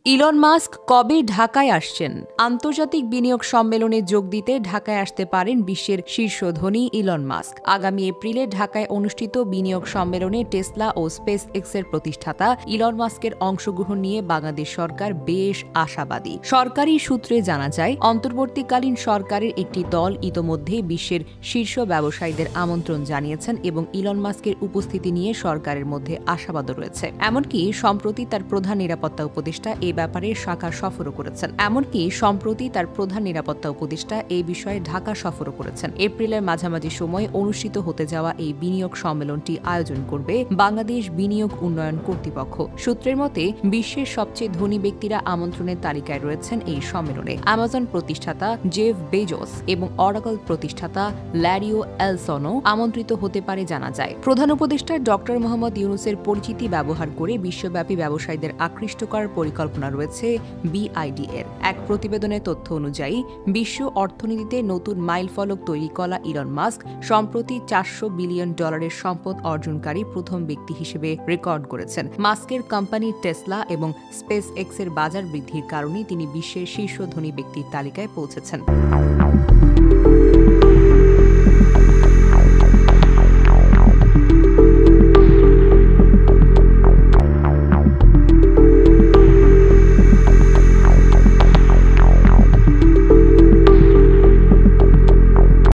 Elon Musk কবে ঢাকায় আসছেন? আন্তর্জাতিক বিনিয়োগ সম্মেলনে যোগ দিতে ঢাকায় আসতে পারেন বিশ্বের শীর্ষ ধনী ইলন মাস্ক। আগামী এপ্রিলে ঢাকায় অনুষ্ঠিত বিনিয়োগ সম্মেলনে টেসলা ও স্পেস এক্সের প্রতিষ্ঠাতা ইলন মাস্কের অংশগ্রহণ নিয়ে বাংলাদেশ সরকার বেশ আশাবাদী। সরকারি সূত্রে জানা যায়, অন্তর্বর্তীকালীন সরকারের একটি দল ইতোমধ্যে বিশ্বের শীর্ষ ব্যবসায়ীদের আমন্ত্রণ জানিয়েছেন এবং ইলন মাস্কের উপস্থিতি নিয়ে সরকারের মধ্যে আশাবাদও রয়েছে। এমনকি সম্প্রতি তার প্রধান নিরাপত্তা উপদেষ্টা এই ব্যাপারে ঢাকা সফরও করেছেন। এপ্রিলের মাঝামাঝি সময়ে অনুষ্ঠিত হতে যাওয়া এই বিনিয়োগ সম্মেলনটি আয়োজন করবে বাংলাদেশ বিনিয়োগ উন্নয়ন কর্তৃপক্ষ। সূত্রের মতে, বিশ্বের সবচেয়ে ধনী ব্যক্তিরা আমন্ত্রণের তালিকায় রয়েছেন এই সম্মেলনে। অ্যামাজন প্রতিষ্ঠাতা জেফ বেজোস এবং অরাকল প্রতিষ্ঠাতা ল্যারিও এলসনও আমন্ত্রিত হতে পারে জানা যায়। প্রধান উপদেষ্টা ডক্টর মোহাম্মদ ইউনূসের পরিচিতি ব্যবহার করে বিশ্বব্যাপী ব্যবসায়ীদের আকৃষ্ট করার পরিকল্পনা রয়েছে বিআইডি-এর। এক প্রতিবেদনের তথ্য অনুযায়ী, বিশ্ব অর্থনীতিতে নতুন মাইলফলক তৈরি করা ইলন মাস্ক সম্প্রতি $400 বিলিয়ন সম্পদ অর্জনকারী প্রথম ব্যক্তি হিসেবে রেকর্ড করেছেন। মাস্কের কোম্পানি টেসলা এবং স্পেস এক্সের বাজার বৃদ্ধির কারণে তিনি বিশ্বের শীর্ষ ধনী ব্যক্তির তালিকায় পৌঁছেছেন।